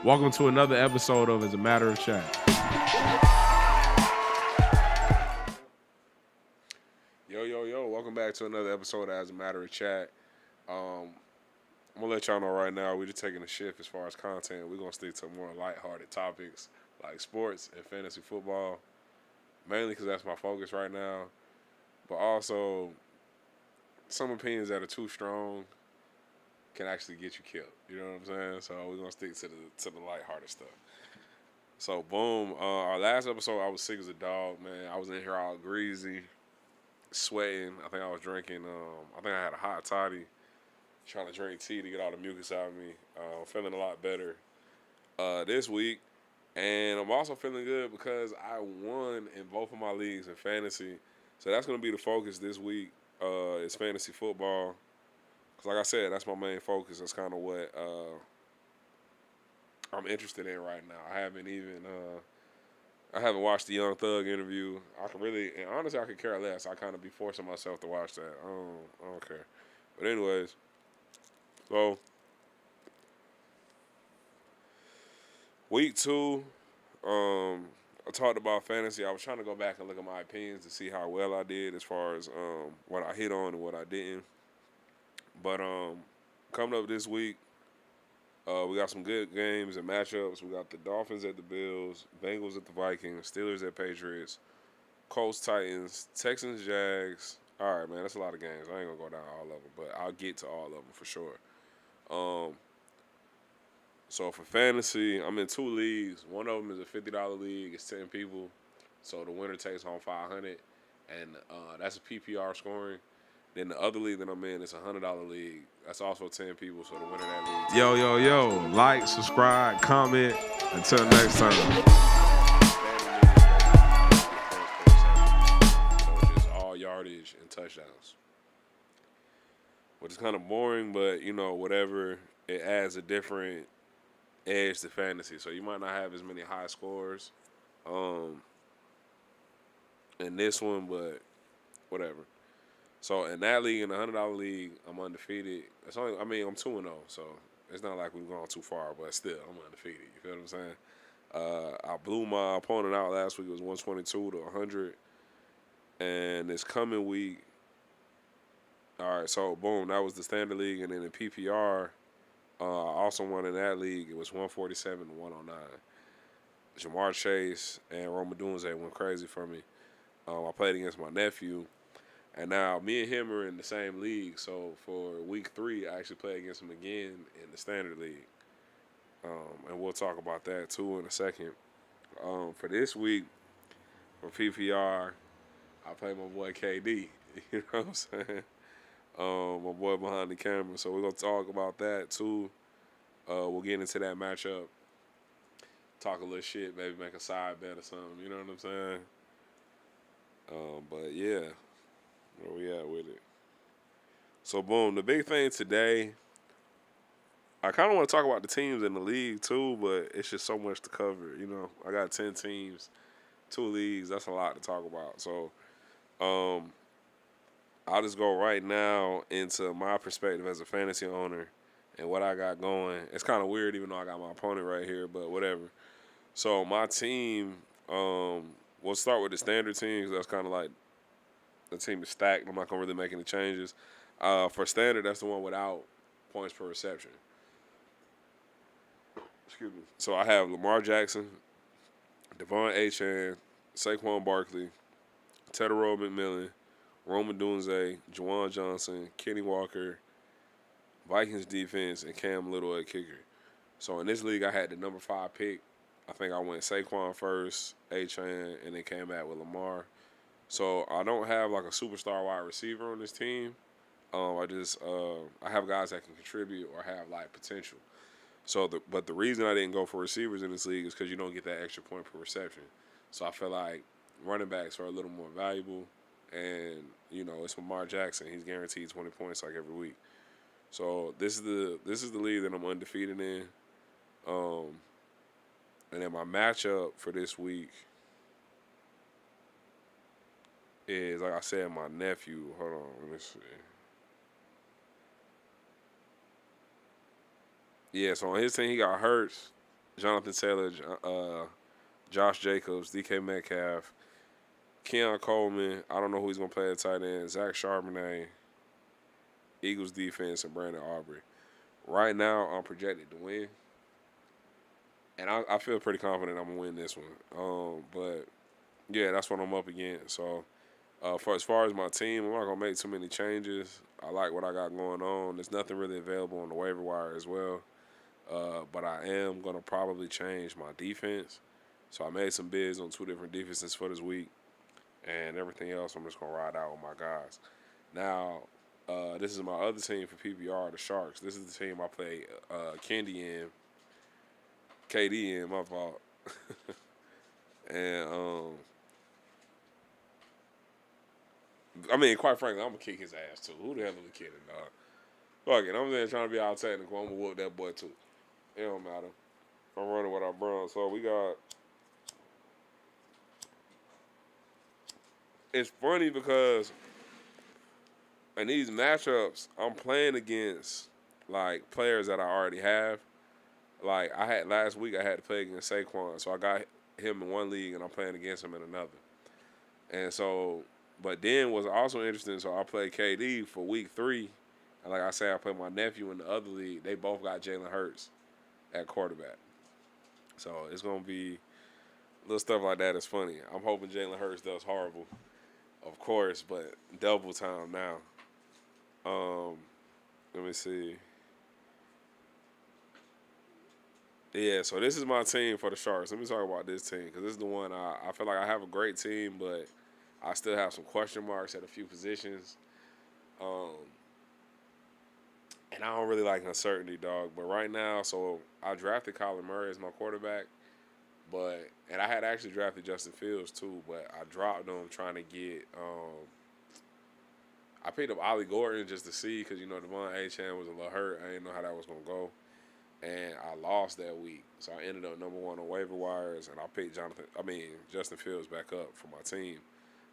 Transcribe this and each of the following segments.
Welcome to another episode of As a Matter of Chat. Yo. Welcome back to another episode of As a Matter of Chat. I'm going to let y'all know right now, we're just taking a shift as far as content. We're going to stick to more lighthearted topics like sports and fantasy football, mainly because that's my focus right now. But also, some opinions that are too strong can actually get you killed. You know what I'm saying? So we're going to stick to the lighthearted stuff. So, boom. Our last episode, I was sick as a dog, man. I was in here all greasy, sweating. I think I was drinking. I think I had a hot toddy, trying to drink tea to get all the mucus out of me. Feeling a lot better this week, and I'm also feeling good because I won in both of my leagues in fantasy. So that's going to be the focus this week. Is fantasy football. Because like I said, that's my main focus. That's kind of what I'm interested in right now. I haven't watched the Young Thug interview. And honestly, I could care less. I kind of be forcing myself to watch that. I don't care. But anyways, so week 2, I talked about fantasy. I was trying to go back and look at my opinions to see how well I did as far as what I hit on and what I didn't. But coming up this week, we got some good games and matchups. We got the Dolphins at the Bills, Bengals at the Vikings, Steelers at Patriots, Colts, Titans, Texans, Jags. All right, man, that's a lot of games. I ain't going to go down all of them, but I'll get to all of them for sure. So for fantasy, I'm in 2 leagues. One of them is a $50 league. It's 10 people. So the winner takes home $500, and that's a PPR scoring. Then the other league that I'm in is a $100 league. That's also 10 people, so the winner of that league. Yo. Like, subscribe, comment. Until next time. So it's just all yardage and touchdowns. Which is kind of boring, but, whatever. It adds a different edge to fantasy. So you might not have as many high scores in this one, but whatever. So in that league, in the $100 league, I'm undefeated. I'm 2-0, so it's not like we've gone too far, but still, I'm undefeated. You feel what I'm saying? I blew my opponent out last week. It was 122 to 100. And this coming week, all right, so boom, that was the standard league. And then in PPR, I also won in that league. It was 147 to 109. Jamar Chase and Rome Odunze went crazy for me. I played against my nephew. And now me and him are in the same league. So for week 3, I actually play against him again in the standard league. And we'll talk about that too in a second. For this week, for PPR, I play my boy KD. You know what I'm saying? My boy behind the camera. So we're going to talk about that too. We'll get into that matchup. Talk a little shit, maybe make a side bet or something. You know what I'm saying? But yeah. Where we at with it? So, boom, the big thing today, I kind of want to talk about the teams in the league, too, but it's just so much to cover. I got 10 teams, 2 leagues. That's a lot to talk about. So, I'll just go right now into my perspective as a fantasy owner and what I got going. It's kind of weird, even though I got my opponent right here, but whatever. So, my team, we'll start with the standard teams. That's kind of like the team is stacked. I'm not going to really make any changes. For standard, that's the one without points per reception. Excuse me. So I have Lamar Jackson, Devon Achane, Saquon Barkley, Tedero McMillan, Rome Odunze, Juwan Johnson, Kenny Walker, Vikings defense, and Cam Little at kicker. So in this league, I had the number 5 pick. I think I went Saquon first, Achane, and then came back with Lamar. So I don't have like a superstar wide receiver on this team. I have guys that can contribute or have like potential. But the reason I didn't go for receivers in this league is because you don't get that extra point per reception. So I feel like running backs are a little more valuable, and it's Lamar Jackson. He's guaranteed 20 points like every week. So this is the league that I'm undefeated in. And then my matchup for this week is, like I said, my nephew. Hold on, let me see. Yeah, so on his team, he got Hurts, Jonathan Taylor, Josh Jacobs, DK Metcalf, Keon Coleman. I don't know who he's gonna play at tight end. Zach Charbonnet, Eagles defense, and Brandon Aubrey. Right now, I'm projected to win, and I feel pretty confident I'm gonna win this one. But yeah, that's what I'm up against. So, for as far as my team, I'm not gonna make too many changes. I like what I got going on. There's nothing really available on the waiver wire as well. But I am gonna probably change my defense. So I made some bids on 2 different defenses for this week, and everything else I'm just gonna ride out with my guys. Now, this is my other team for PPR, the Sharks. This is the team I play KD in, my fault. And I mean, quite frankly, I'm gonna kick his ass too. Who the hell are we kidding, dog? Fuck it, I'm there trying to be all technical. I'm gonna whoop that boy too. It don't matter. I'm running with our Browns. So we got. It's funny because in these matchups, I'm playing against like players that I already have. Like I had last week, I had to play against Saquon, so I got him in one league, and I'm playing against him in another. And so, but then was also interesting. So I played KD for week 3, and like I say, I played my nephew in the other league. They both got Jalen Hurts at quarterback. So it's gonna be little stuff like that. Is funny. I'm hoping Jalen Hurts does horrible, of course, but double time now. Let me see. Yeah, so this is my team for the Sharks. Let me talk about this team because this is the one I feel like I have a great team, but I still have some question marks at a few positions. Um, and I don't really like uncertainty, dog. But right now, so I drafted Kyler Murray as my quarterback, and I had actually drafted Justin Fields too, but I dropped him trying to get. I picked up Ollie Gordon just to see because Devon Achane was a little hurt. I didn't know how that was gonna go, and I lost that week, so I ended up number 1 on waiver wires, and I picked Justin Fields back up for my team.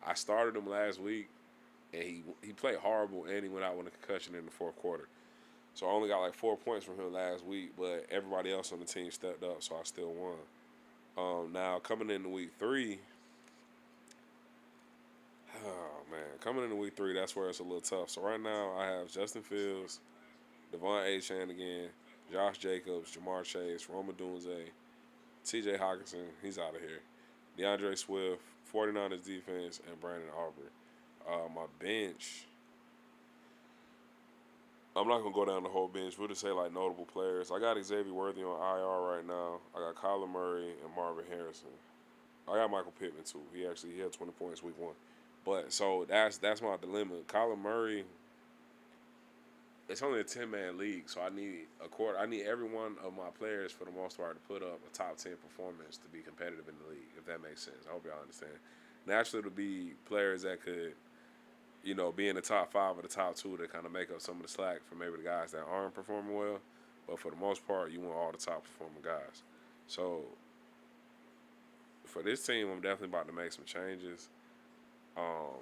I started him last week, and he played horrible, and he went out with a concussion in the fourth quarter. So I only got like 4 points from him last week, but everybody else on the team stepped up, so I still won. Now coming into week 3, oh man, coming into week 3, that's where it's a little tough. So right now I have Justin Fields, Devon Achane again, Josh Jacobs, Jamar Chase, Roma Dunze, T.J. Hawkinson, he's out of here, DeAndre Swift, 49ers defense, and Brandon Aubrey. My bench, I'm not going to go down the whole bench. We'll just say like notable players. I got Xavier Worthy on IR right now. I got Kyler Murray and Marvin Harrison. I got Michael Pittman too. He had 20 points week 1. But so that's my dilemma. Kyler Murray, it's only a 10-man league, so I need every one of my players for the most part to put up a top 10 performance to be competitive in the league, if that makes sense. I hope y'all understand. Naturally, it'll be players that could, be in the top 5 or the top 2 to kind of make up some of the slack for maybe the guys that aren't performing well. But for the most part, you want all the top performing guys. So for this team, I'm definitely about to make some changes. Now,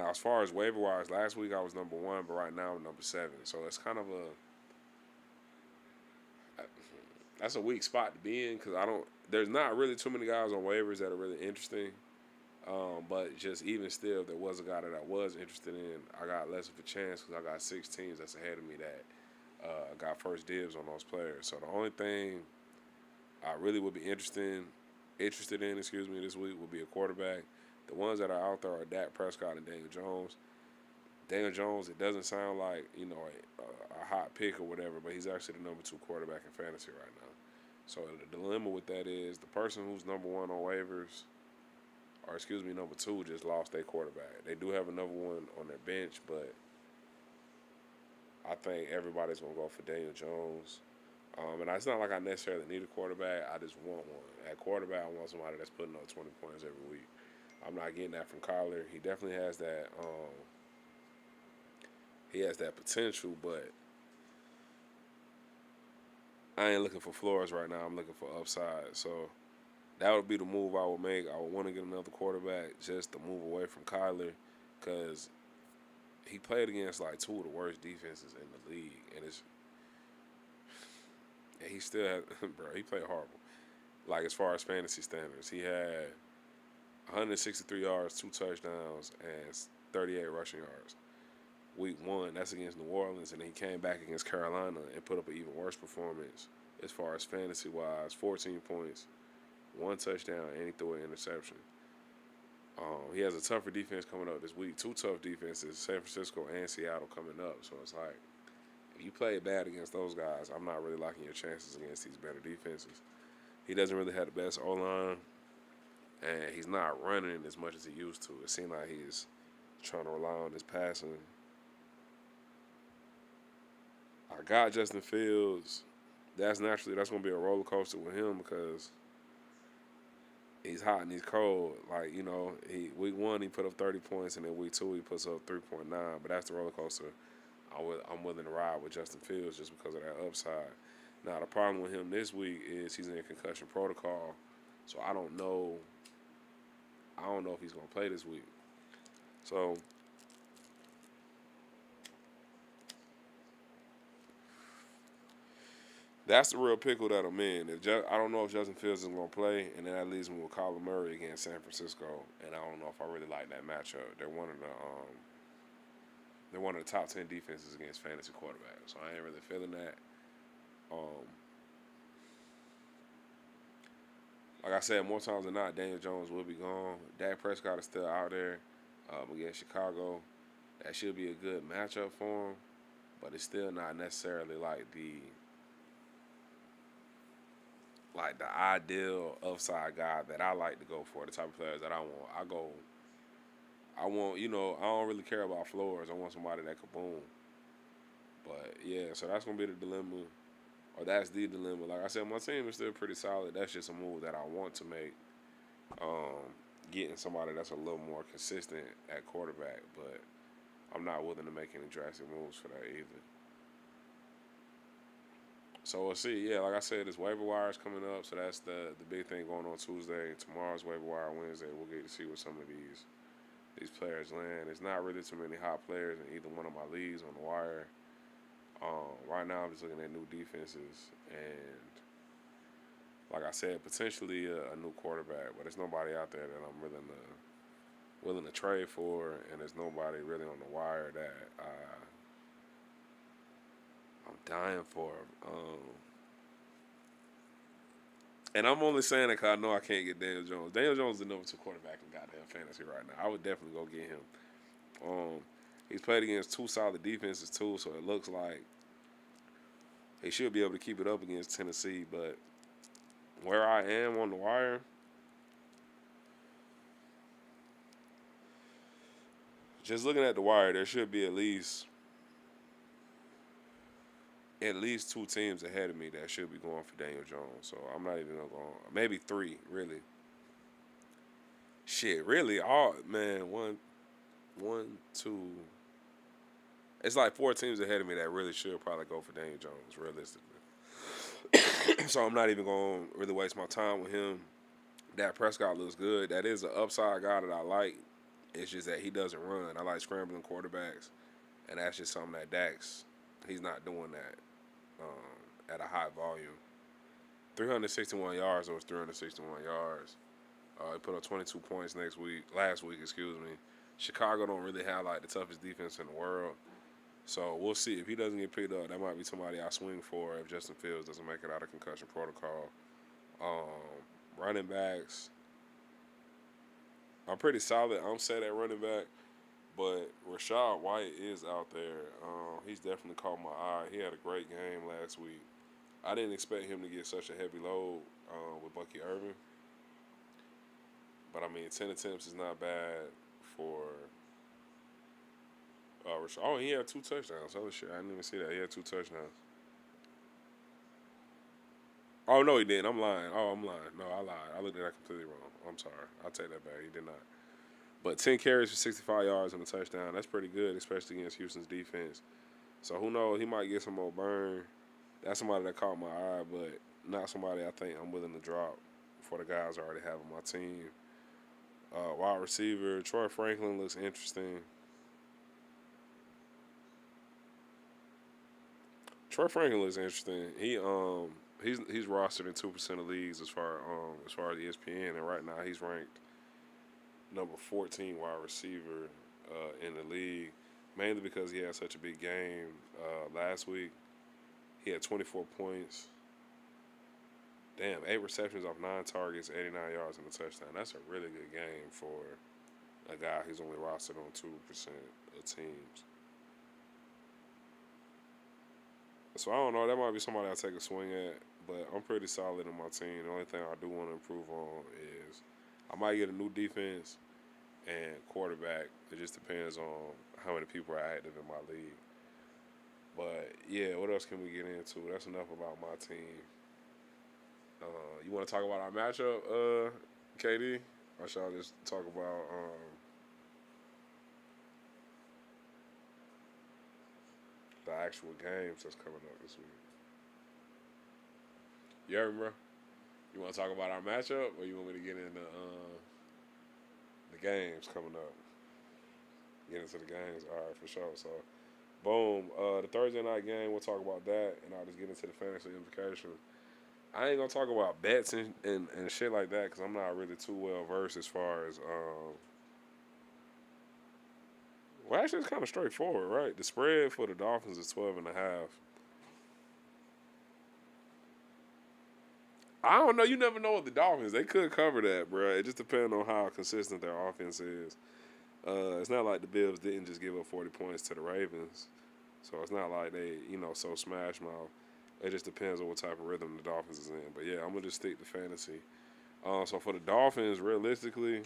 as far as waiver wires, last week I was number 1, but right now I'm number 7. So it's kind of that's a weak spot to be in because there's not really too many guys on waivers that are really interesting. But just even still, if there was a guy that I was interested in, I got less of a chance because I got 6 teams that's ahead of me that got first dibs on those players. So the only thing I really would be interested in, this week would be a quarterback. The ones that are out there are Dak Prescott and Daniel Jones. Daniel Jones, it doesn't sound like a hot pick or whatever, but he's actually the number 2 quarterback in fantasy right now. So the dilemma with that is the person who's number 1 on waivers, number 2 just lost their quarterback. They do have another one on their bench, but I think everybody's gonna go for Daniel Jones. And it's not like I necessarily need a quarterback. I just want one. At quarterback, I want somebody that's putting up 20 points every week. I'm not getting that from Kyler. He definitely has that. He has that potential, but I ain't looking for floors right now. I'm looking for upside. So that would be the move I would make. I would want to get another quarterback just to move away from Kyler because he played against like 2 of the worst defenses in the league, and and he still had, bro. He played horrible. Like as far as fantasy standards, he had 163 yards, 2 touchdowns, and 38 rushing yards. Week 1, that's against New Orleans, and then he came back against Carolina and put up an even worse performance as far as fantasy wise. 14 points, 1 touchdown, and he threw an interception. He has a tougher defense coming up this week. 2 tough defenses, San Francisco and Seattle coming up. So it's like, if you play bad against those guys, I'm not really liking your chances against these better defenses. He doesn't really have the best O-line, and he's not running as much as he used to. It seemed like he's trying to rely on his passing. I got Justin Fields. That's going to be a roller coaster with him because he's hot and he's cold. Like, week 1 he put up 30 points, and then week 2 he puts up 3.9. But that's the roller coaster I'm willing to ride with Justin Fields just because of that upside. Now, the problem with him this week is he's in concussion protocol, so I don't know if he's going to play this week. So that's the real pickle that I'm in. I don't know if Justin Fields is going to play, and then that leaves me with Kyler Murray against San Francisco, and I don't know if I really like that matchup. They're one of the top 10 defenses against fantasy quarterbacks, so I ain't really feeling that. Like I said, more times than not, Daniel Jones will be gone. Dak Prescott is still out there against Chicago. That should be a good matchup for him, but it's still not necessarily like the ideal upside guy that I like to go for, the type of players that I want. I don't really care about floors. I want somebody that could boom. But, yeah, so that's going to be the dilemma, or that's the dilemma. Like I said, my team is still pretty solid. That's just a move that I want to make, getting somebody that's a little more consistent at quarterback. But I'm not willing to make any drastic moves for that either. So we'll see. Yeah, like I said, this waiver wire is coming up, so that's the big thing going on Tuesday. Tomorrow's waiver wire Wednesday. We'll get to see what some of these players land. There's not really too many hot players in either one of my leagues on the wire. Right now, I'm just looking at new defenses, and like I said, potentially a new quarterback, but there's nobody out there that I'm willing to trade for, and there's nobody really on the wire that I'm dying for. And I'm only saying that because I know I can't get Daniel Jones. Daniel Jones is the number 2 quarterback in goddamn fantasy right now. I would definitely go get him. He's played against 2 solid defenses too, so it looks like he should be able to keep it up against Tennessee. But where I am on the wire, just looking at the wire, there should be at least 2 teams ahead of me that should be going for Daniel Jones. So I'm not even going to go on. Maybe 3, really. Shit, really? One, 2. It's like 4 teams ahead of me that really should probably go for Daniel Jones, realistically. So I'm not even going to really waste my time with him. Dak Prescott looks good. That is an upside guy that I like. It's just that he doesn't run. I like scrambling quarterbacks, and that's just something that he's not doing that at a high volume. 361 yards, or 361 yards. He put up 22 points last week, Chicago don't really have like the toughest defense in the world. So we'll see. If he doesn't get picked up, that might be somebody I swing for if Justin Fields doesn't make it out of concussion protocol. Running backs, I'm pretty solid. I'm set at running back, but Rachaad White is out there. He's definitely caught my eye. He had a great game last week. I didn't expect him to get such a heavy load with Bucky Irving. But, 10 attempts is not bad for Rachaad. Oh, he had 2 touchdowns. Oh, shit. I didn't even see that. He had 2 touchdowns. Oh, no, he didn't. I'm lying. No, I lied. I looked at that completely wrong. I'm sorry. I'll take that back. He did not. But 10 carries for 65 yards and a touchdown. That's pretty good, especially against Houston's defense. So who knows? He might get some more burn. That's somebody that caught my eye, but not somebody I think I'm willing to drop for the guys I already have on my team. Wide receiver, Troy Franklin looks interesting. He He's rostered in 2% of leagues as far as ESPN, and right now he's ranked number 14 wide receiver in the league, mainly because he had such a big game last week. He had 24 points. Damn, 8 receptions off 9 targets, 89 yards and a touchdown. That's a really good game for a guy who's only rostered on 2% of teams. So I don't know. That might be somebody I take a swing at, but I'm pretty solid in my team. The only thing I do want to improve on is I might get a new defense and quarterback. It just depends on how many people are active in my league. But yeah, what else can we get into? That's enough about my team. You want to talk about our matchup, KD? Or shall I just talk about the actual games that's coming up this week? You heard me, bro? You want to talk about our matchup, or you want me to get into the games coming up? Get into the games, all right, for sure. So, boom, the Thursday night game, we'll talk about that, and I'll just get into the fantasy implications. I ain't gonna talk about bets and shit like that because I'm not really too well versed as far as well, actually it's kind of straightforward, right? The spread for the Dolphins is 12.5. I don't know. You never know with the Dolphins. They could cover that, bro. It just depends on how consistent their offense is. It's not like the Bills didn't just give up 40 points to the Ravens, so it's not like they, so smash mouth. It just depends on what type of rhythm the Dolphins is in. But yeah, I'm gonna just stick to fantasy. So for the Dolphins, realistically,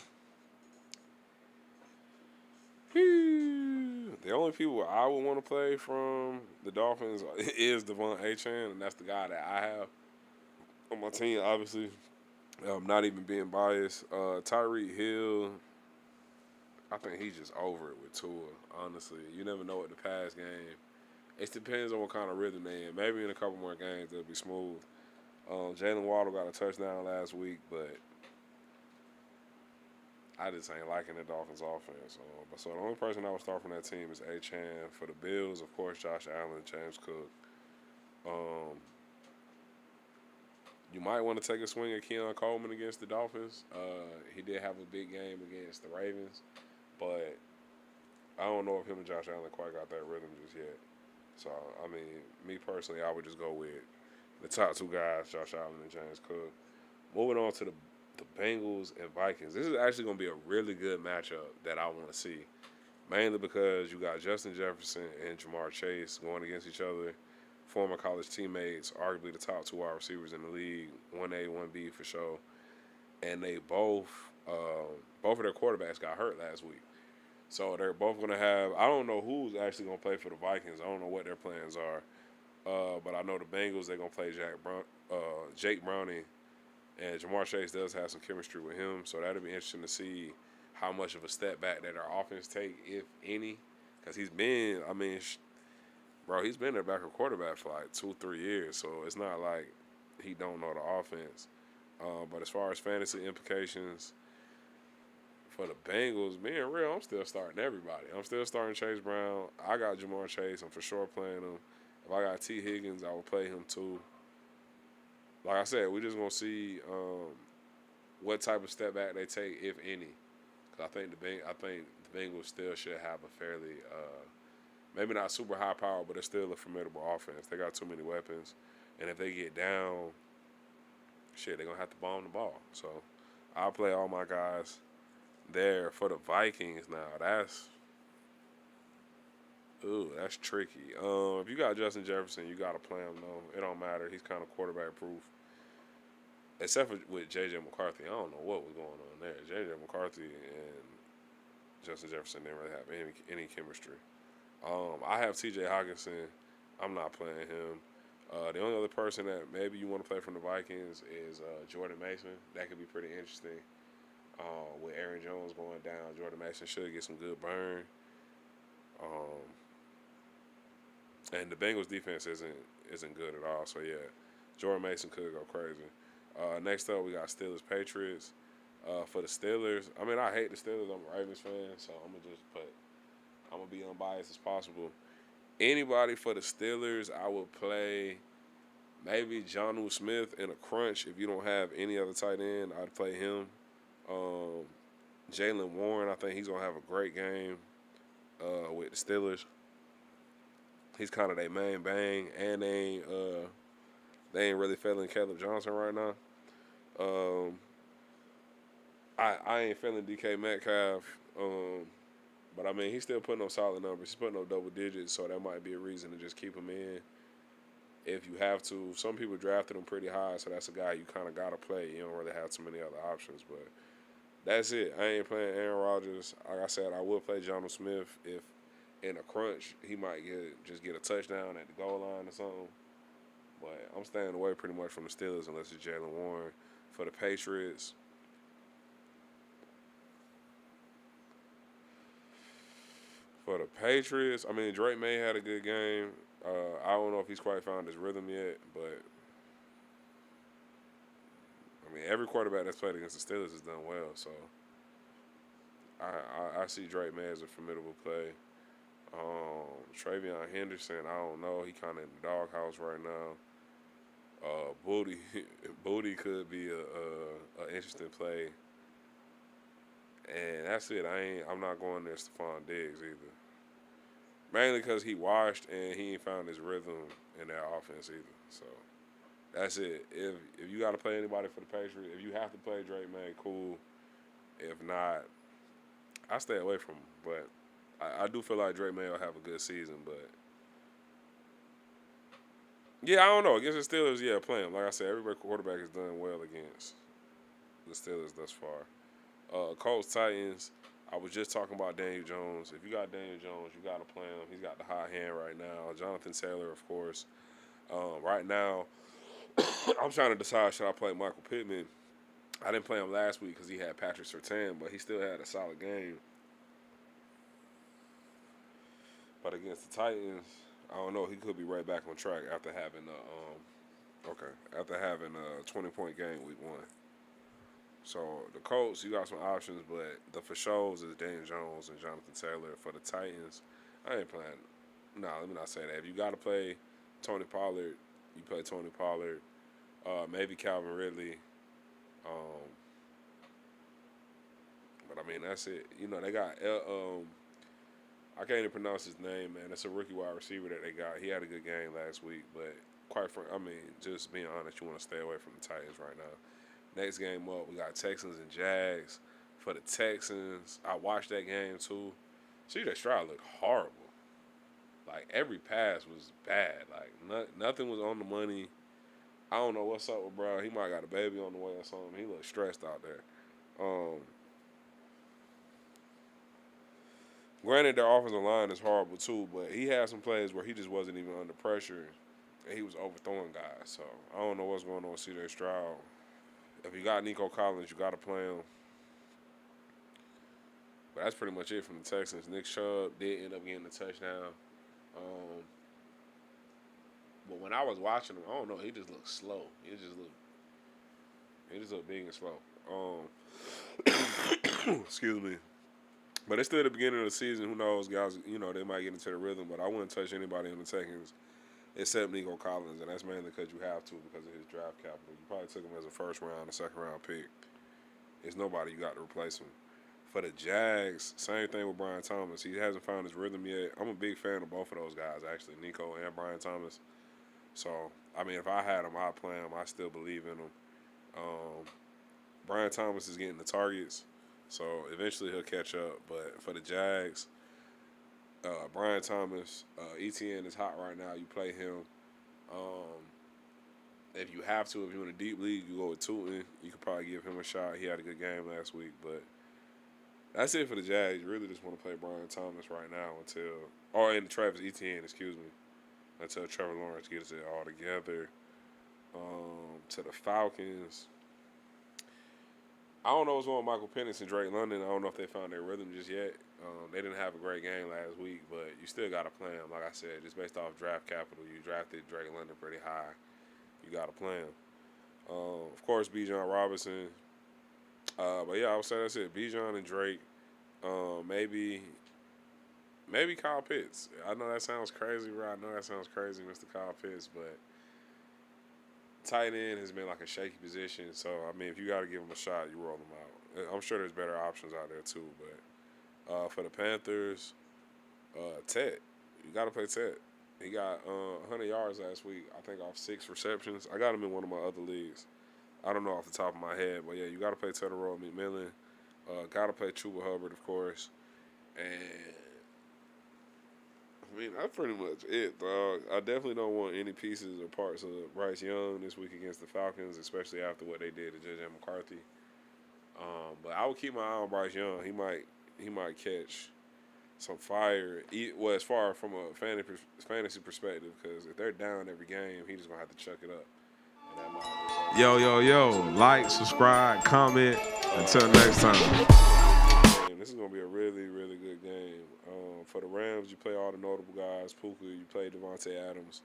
the only people I would want to play from the Dolphins is Devon Achane, and that's the guy that I have on my team. Obviously, not even being biased. Tyreek Hill, I think he's just over it with Tua. Honestly, you never know what the pass game. It depends on what kind of rhythm they in. Maybe in a couple more games they'll be smooth. Jalen Waddle got a touchdown last week, but I just ain't liking the Dolphins' offense. So the only person I would start from that team is Achane. For the Bills, of course, Josh Allen, James Cook. You might want to take a swing at Keon Coleman against the Dolphins. He did have a big game against the Ravens, but I don't know if him and Josh Allen quite got that rhythm just yet. So, I mean, me personally, I would just go with the top two guys, Josh Allen and James Cook. Moving on to the Bengals and Vikings. This is actually going to be a really good matchup that I want to see, mainly because you got Justin Jefferson and Jamar Chase going against each other, former college teammates, arguably the top 2 wide receivers in the league, 1A, 1B for sure. And they both of their quarterbacks got hurt last week. So they're both going to have, I don't know who's actually going to play for the Vikings. I don't know what their plans are. But I know the Bengals, they're going to play Jake Browning. And Jamar Chase does have some chemistry with him. So that'll be interesting to see how much of a step back that their offense take, if any. Because he's been, he's been their backup quarterback for like 2-3 years. So it's not like he don't know the offense. But as far as fantasy implications, for the Bengals, being real, I'm still starting everybody. I'm still starting Chase Brown. I got Jamar Chase. I'm for sure playing him. If I got T. Higgins, I will play him too. Like I said, we're just going to see what type of step back they take, if any. Because I think the Bengals still should have a fairly, maybe not super high power, but it's still a formidable offense. They got too many weapons. And if they get down, they're going to have to bomb the ball. So I'll play all my guys there. For the Vikings now, that's tricky. If you got Justin Jefferson, you got to play him, though. It don't matter. He's kind of quarterback proof. Except for with J.J. McCarthy. I don't know what was going on there. J.J. McCarthy and Justin Jefferson didn't really have any chemistry. I have T.J. Hockenson. I'm not playing him. The only other person that maybe you want to play from the Vikings is Jordan Mason. That could be pretty interesting. With Aaron Jones going down, Jordan Mason should get some good burn. And the Bengals defense isn't good at all. So yeah, Jordan Mason could go crazy. Next up, we got Steelers Patriots. For the Steelers, I hate the Steelers. I'm a Ravens fan, so I'm gonna be unbiased as possible. Anybody for the Steelers, I would play. Maybe Jonnu Smith in a crunch. If you don't have any other tight end, I'd play him. Um, Jalen Warren, I think he's gonna have a great game with the Steelers. He's kind of their main bang, and they ain't really feeling Caleb Johnson right now. Um, I ain't feeling DK Metcalf, but I mean he's still putting up solid numbers. He's putting up double digits, so that might be a reason to just keep him in if you have to. Some people drafted him pretty high, so that's a guy you kind of gotta play. You don't really have too many other options, but that's it. I ain't playing Aaron Rodgers. Like I said, I will play Jonnu Smith if in a crunch he might get a touchdown at the goal line or something. But I'm staying away pretty much from the Steelers unless it's Jalen Warren. For the Patriots, I mean Drake May had a good game. I don't know if he's quite found his rhythm yet, but I mean every quarterback that's played against the Steelers has done well. So I see Drake May as a formidable play. Travion Henderson, I don't know. He kind of in the doghouse right now. Booty, Booty could be a interesting play, and that's it. I'm not going there Stephon Diggs either. Mainly because he washed and he ain't found his rhythm in that offense either. So that's it. If you got to play anybody for the Patriots, if you have to play Drake May, cool. If not, I stay away from him. But I do feel like Drake May will have a good season, but yeah, I don't know. Against the Steelers, yeah, play him. Like I said, every quarterback has done well against the Steelers thus far. Colts, Titans, I was just talking about Daniel Jones. If you got Daniel Jones, you got to play him. He's got the hot hand right now. Jonathan Taylor, of course. Right now, I'm trying to decide should I play Michael Pittman. I didn't play him last week because he had Patrick Surtain, but he still had a solid game. But against the Titans, I don't know. He could be right back on track after having a 20-point game week 1. So the Colts, you got some options, but the for shows is Daniel Jones and Jonathan Taylor. For the Titans, I ain't playing. Let me not say that. If you got to play Tony Pollard, you play Tony Pollard. Maybe Calvin Ridley. But I mean that's it. You know they got I can't even pronounce his name, man. It's a rookie wide receiver that they got. He had a good game last week, but quite frankly, I mean, just being honest, you want to stay away from the Titans right now. Next game up, we got Texans and Jags. For the Texans, I watched that game too. CJ Stroud looked horrible. Like every pass was bad. Like nothing was on the money. I don't know what's up with bro. He might got a baby on the way or something. He looked stressed out there. Granted, their offensive line is horrible too, but he had some plays where he just wasn't even under pressure, and he was overthrowing guys. So I don't know what's going on with C.J. Stroud. If you got Nico Collins, you got to play him. But that's pretty much it from the Texans. Nick Chubb did end up getting a touchdown. But when I was watching him, I don't know, he just looked slow. He just looked big and slow. Excuse me. But it's still the beginning of the season. Who knows, guys? You know, they might get into the rhythm, but I wouldn't touch anybody in the Texans except Nico Collins, and that's mainly because you have to because of his draft capital. You probably took him as a first round, a second round pick. There's nobody you got to replace him. For the Jags, same thing with Brian Thomas. He hasn't found his rhythm yet. I'm a big fan of both of those guys, actually, Nico and Brian Thomas. So, I mean, if I had him, I'd play him. I still believe in him. Brian Thomas is getting the targets, so eventually he'll catch up. But for the Jags, Brian Thomas, ETN is hot right now. You play him. If you have to, if you're in a deep league, you go with Tootin. You could probably give him a shot. He had a good game last week, but that's it for the Jags. You really just want to play Brian Thomas right now and Travis Etienne, excuse me, until Trevor Lawrence gets it all together. To the Falcons, I don't know what's going on with Michael Penix and Drake London. I don't know if they found their rhythm just yet. They didn't have a great game last week, but you still got to play them. Like I said, just based off draft capital, you drafted Drake London pretty high. You got to play him. Of course, Bijan Robinson. But yeah, I would say that's it. Bijan and Drake. Maybe Kyle Pitts. I know that sounds crazy, bro. I know that sounds crazy, Mr. Kyle Pitts, but tight end has been like a shaky position. So I mean, if you got to give him a shot, you roll him out. I'm sure there's better options out there too. But for the Panthers, Ted, you got to play Ted. He got 100 yards last week. I think off 6 receptions. I got him in one of my other leagues. I don't know off the top of my head, but yeah, you got to play Tedorow McMillan. Got to play Chuba Hubbard, of course, and I mean, that's pretty much it, dog. I definitely don't want any pieces or parts of Bryce Young this week against the Falcons, especially after what they did to J.J. McCarthy. But I would keep my eye on Bryce Young. He might catch some fire. Well, as far from a fantasy perspective, because if they're down every game, he's just gonna have to chuck it up. And that might Yo. Like, subscribe, comment. Until next time. This is gonna be a really, really good game. For the Rams, you play all the notable guys. Puka, you play Devontae Adams.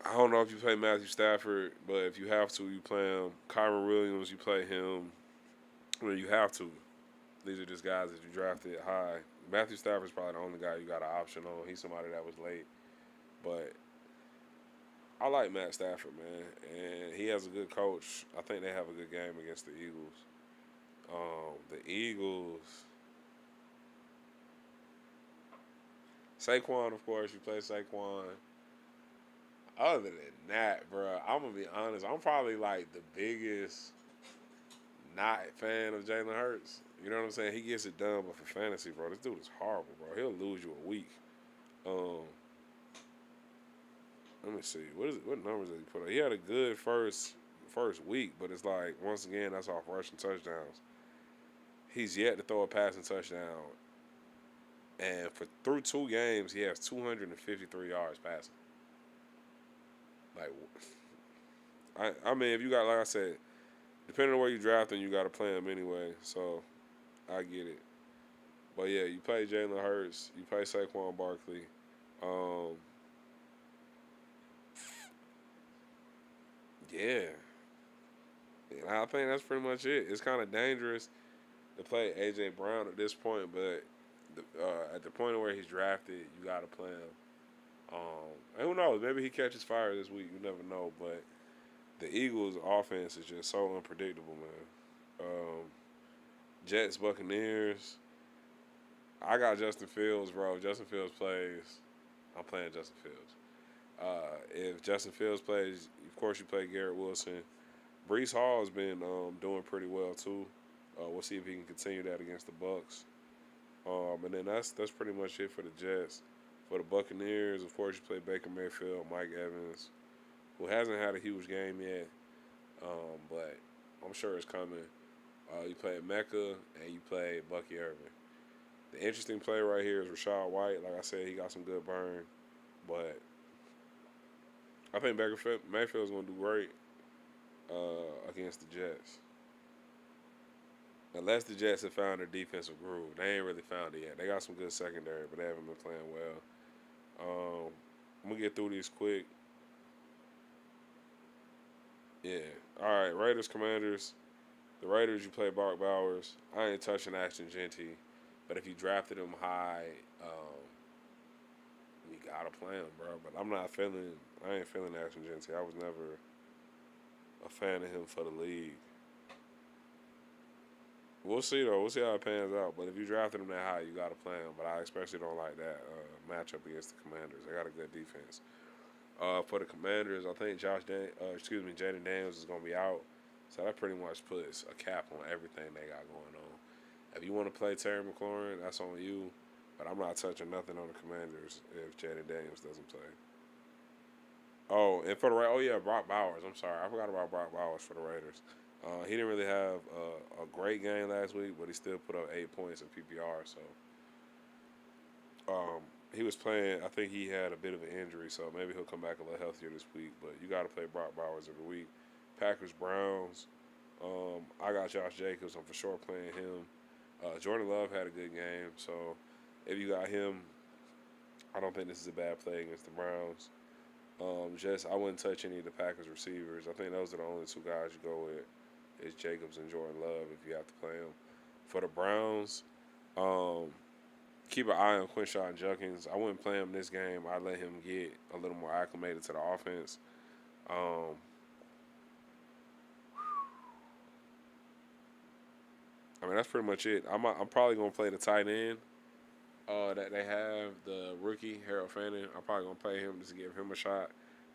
I don't know if you play Matthew Stafford, but if you have to, you play him. Kyron Williams, you play him. Well, you have to. These are just guys that you drafted high. Matthew Stafford's probably the only guy you got an option on. He's somebody that was late. But I like Matt Stafford, man. And he has a good coach. I think they have a good game against the Eagles. The Eagles. Saquon, of course, you play Saquon. Other than that, bro, I'm going to be honest. I'm probably like the biggest not fan of Jalen Hurts. You know what I'm saying? He gets it done, but for fantasy, bro, this dude is horrible, bro. He'll lose you a week. Let me see. What numbers did he put up? He had a good first week, but it's like, once again, that's off rushing touchdowns. He's yet to throw a passing touchdown. And through 2 games, he has 253 yards passing. Like, I mean, if you got, like I said, depending on where you draft him, you got to play him anyway. So, I get it. But, yeah, you play Jalen Hurts. You play Saquon Barkley. Yeah. And I think that's pretty much it. It's kind of dangerous to play A.J. Brown at this point, but at the point where he's drafted, you got to play him. And who knows? Maybe he catches fire this week. You never know. But the Eagles' offense is just so unpredictable, man. Jets, Buccaneers. I got Justin Fields, bro. If Justin Fields plays, I'm playing Justin Fields. If Justin Fields plays, of course you play Garrett Wilson. Breece Hall has been doing pretty well too. We'll see if he can continue that against the Bucs. And then that's pretty much it for the Jets. For the Buccaneers, of course, you play Baker Mayfield, Mike Evans, who hasn't had a huge game yet, but I'm sure it's coming. You play Mecca, and you play Bucky Irving. The interesting play right here is Rachaad White. Like I said, he got some good burn, but I think Baker Mayfield's going to do great against the Jets. Unless the Jets have found their defensive groove. They ain't really found it yet. They got some good secondary, but they haven't been playing well. I'm going to get through these quick. Yeah. All right, Raiders, Commanders. The Raiders, you play Bart Bowers. I ain't touching Ashton Genty, but if you drafted him high, you got to play him, bro. But I ain't feeling Ashton Genty. I was never a fan of him for the league. We'll see, though. We'll see how it pans out. But if you drafted him that high, you got to play him. But I especially don't like that matchup against the Commanders. They got a good defense. For the Commanders, I think Jaden Daniels is going to be out. So that pretty much puts a cap on everything they got going on. If you want to play Terry McLaurin, that's on you. But I'm not touching nothing on the Commanders if Jaden Daniels doesn't play. Oh, and for the Brock Bowers. I'm sorry. I forgot about Brock Bowers for the Raiders. He didn't really have a great game last week, but he still put up 8 points in PPR. So he was playing. I think he had a bit of an injury, so maybe he'll come back a little healthier this week. But you got to play Brock Bowers every week. Packers, Browns. I got Josh Jacobs. I'm for sure playing him. Jordan Love had a good game, so if you got him, I don't think this is a bad play against the Browns. I wouldn't touch any of the Packers receivers. I think those are the only 2 guys you go with. Is Jacobs and Jordan Love if you have to play them. For the Browns, keep an eye on Quinshon Judkins. I wouldn't play him this game. I'd let him get a little more acclimated to the offense. Um, I mean, that's pretty much it. I'm probably gonna play the tight end that they have, the rookie Harold Fanning. I'm probably gonna play him just to give him a shot.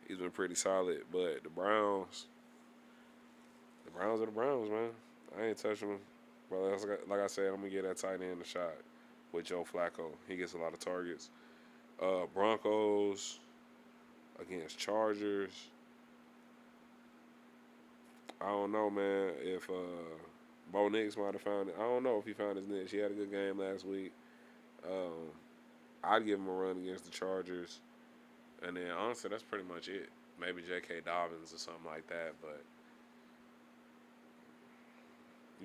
He's been pretty solid, but the Browns are the Browns, man. I ain't touching them. But like I said, I'm gonna get that tight end a shot with Joe Flacco. He gets a lot of targets. Broncos against Chargers. I don't know, man. If Bo Nix might have found it, I don't know if he found his niche. He had a good game last week. Um, I'd give him a run against the Chargers, and then honestly, that's pretty much it. Maybe J.K. Dobbins or something like that, but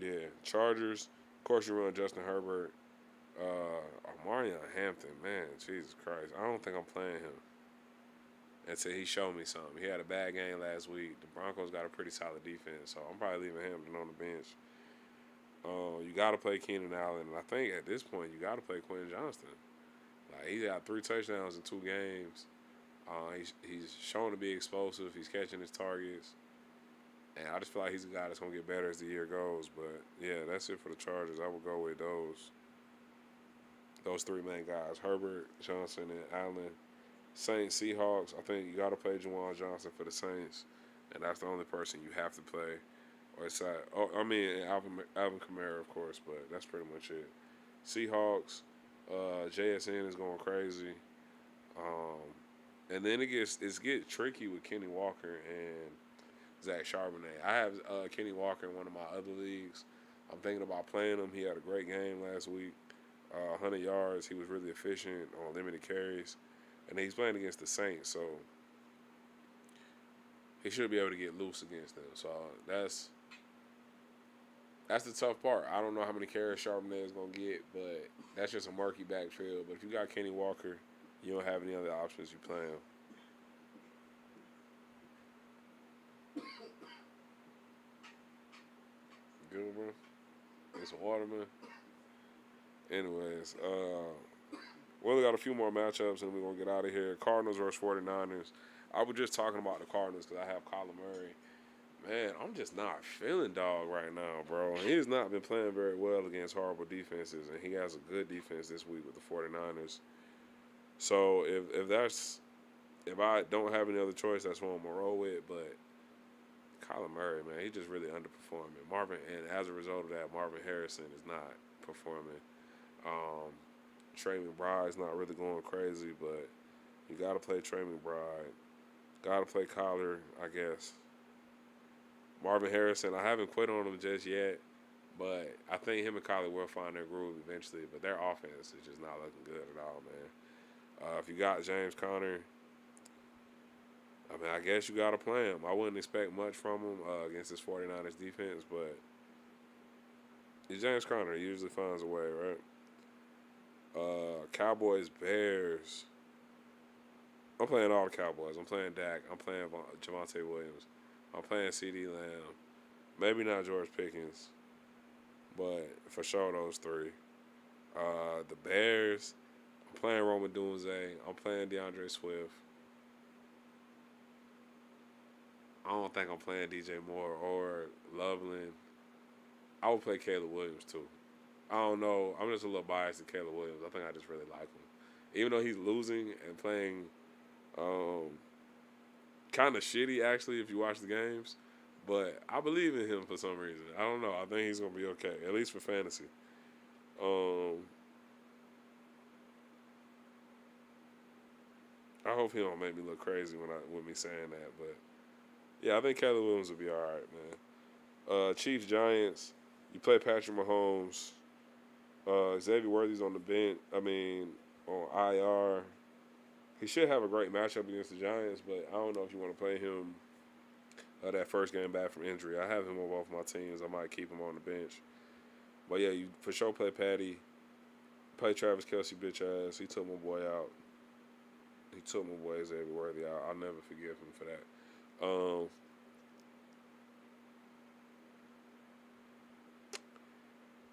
yeah, Chargers. Of course, you run Justin Herbert. Marion Hampton, man, Jesus Christ, I don't think I'm playing him until he showed me something. He had a bad game last week. The Broncos got a pretty solid defense, so I'm probably leaving Hampton on the bench. You got to play Keenan Allen, and I think at this point you got to play Quentin Johnston. Like, he got 3 touchdowns in 2 games. He's shown to be explosive. He's catching his targets, and I just feel like he's a guy that's gonna get better as the year goes. But yeah, that's it for the Chargers. I would go with those 3 main guys: Herbert, Johnson, and Allen. Saints, Seahawks. I think you got to play Juwan Johnson for the Saints, and that's the only person you have to play. Or side. Oh, I mean Alvin Kamara, of course, but that's pretty much it. Seahawks. JSN is going crazy. And then it gets tricky with Kenny Walker and Zach Charbonnet. I have Kenny Walker in one of my other leagues. I'm thinking about playing him. He had a great game last week. 100 yards. He was really efficient on limited carries. And he's playing against the Saints, so he should be able to get loose against them. So that's the tough part. I don't know how many carries Charbonnet is going to get, but that's just a murky backfield. But if you got Kenny Walker, you don't have any other options. You play him. Good, bro. Get some water, man. Anyways, we only got a few more matchups, and we're going to get out of here. Cardinals versus 49ers. I was just talking about the Cardinals because I have Kyler Murray. Man, I'm just not feeling dog right now, bro. He has not been playing very well against horrible defenses, and he has a good defense this week with the 49ers. So if I don't have any other choice, that's what I'm going to roll with. But Kyler Murray, man, he just really underperforming. And as a result of that, Marvin Harrison is not performing. Trey McBride's not really going crazy, but you got to play Trey McBride. Got to play Kyler, I guess. Marvin Harrison, I haven't quit on him just yet, but I think him and Kyler will find their groove eventually. But their offense is just not looking good at all, man. If you got James Conner, I mean, I guess you got to play him. I wouldn't expect much from him against this 49ers defense, but James Conner usually finds a way, right? Cowboys, Bears. I'm playing all the Cowboys. I'm playing Dak. I'm playing Javonte Williams. I'm playing CeeDee Lamb. Maybe not George Pickens, but for sure those 3. The Bears, I'm playing Rome Odunze. I'm playing DeAndre Swift. I don't think I'm playing DJ Moore or Loveland. I would play Caleb Williams too. I don't know. I'm just a little biased to Caleb Williams. I think I just really like him. Even though he's losing and playing kind of shitty, actually, if you watch the games. But I believe in him for some reason. I don't know. I think he's going to be okay, at least for fantasy. I hope he don't make me look crazy with me saying that. But, yeah, I think Caleb Williams will be all right, man. Chiefs, Giants. You play Patrick Mahomes. Xavier Worthy's on the bench. On IR. He should have a great matchup against the Giants, but I don't know if you want to play him that first game back from injury. I have him on both my teams. I might keep him on the bench. But, yeah, you for sure play Patty. Play Travis Kelce, bitch ass. He took my boy out. He took my boy Xavier Worthy out. I'll never forgive him for that.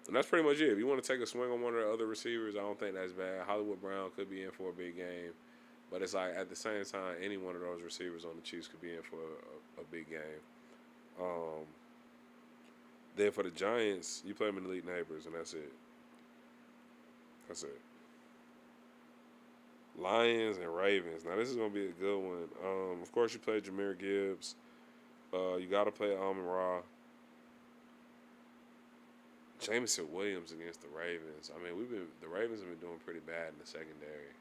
And that's pretty much it. If you want to take a swing on one of the other receivers, I don't think that's bad. Hollywood Brown could be in for a big game. But it's like at the same time, any one of those receivers on the Chiefs could be in for a big game. Then for the Giants, you play them in elite neighbors, and that's it. That's it. Lions and Ravens. Now this is gonna be a good one. Of course, you play Jahmyr Gibbs. You got to play Amon-Ra. Jameson Williams against the Ravens. I mean, the Ravens have been doing pretty bad in the secondary.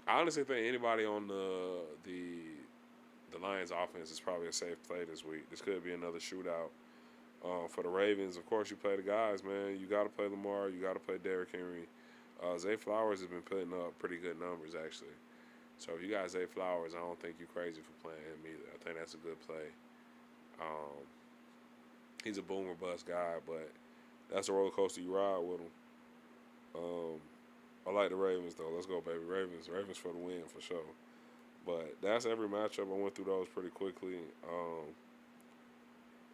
I honestly think anybody on the Lions offense is probably a safe play this week. This could be another shootout. For the Ravens, of course, you play the guys, man. You got to play Lamar. You got to play Derrick Henry. Zay Flowers has been putting up pretty good numbers, actually. So if you got Zay Flowers, I don't think you're crazy for playing him either. I think that's a good play. He's a boom or bust guy, but that's a roller coaster you ride with him. I like the Ravens, though. Let's go, baby. Ravens for the win, for sure. But that's every matchup. I went through those pretty quickly.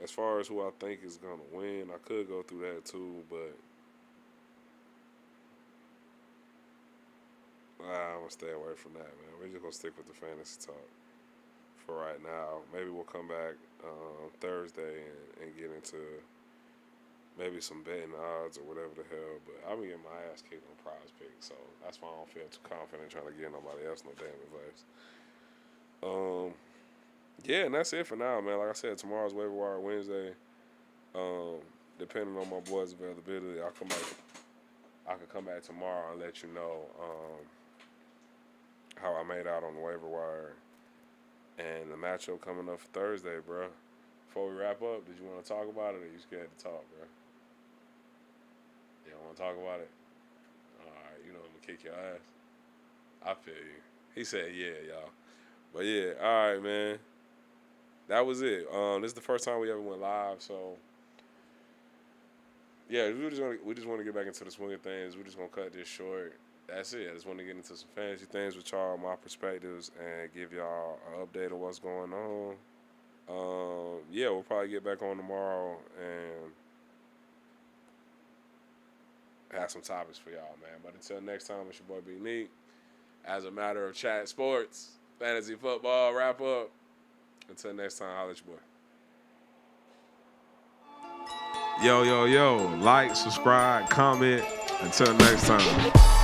As far as who I think is going to win, I could go through that too, but I'm going to stay away from that, man. We're just going to stick with the fantasy talk for right now. Maybe we'll come back Thursday and get into maybe some betting odds or whatever the hell. But I've been getting my ass kicked on Prize Picks, so that's why I don't feel too confident trying to give nobody else no damn advice. Yeah, and that's it for now, man. Like I said, tomorrow's Waiver Wire Wednesday. Depending on my boys' availability, I could come back tomorrow and let you know how I made out on the waiver wire and the matchup coming up for Thursday, bro. Before we wrap up, did you want to talk about it, or you scared to talk, bro? You don't want to talk about it? All right, you know I'm gonna kick your ass. I feel you. He said, yeah, y'all. But yeah, all right, man. That was it. This is the first time we ever went live, so yeah, we just want to get back into the swing of things. We're just gonna cut this short. That's it. I just want to get into some fantasy things with y'all, my perspectives, and give y'all an update of what's going on. Yeah, we'll probably get back on tomorrow and have some topics for y'all, man. But until next time, it's your boy B Neat. As a matter of chat sports, fantasy football wrap up. Until next time, holla at your boy. Yo, like, subscribe, comment. Until next time.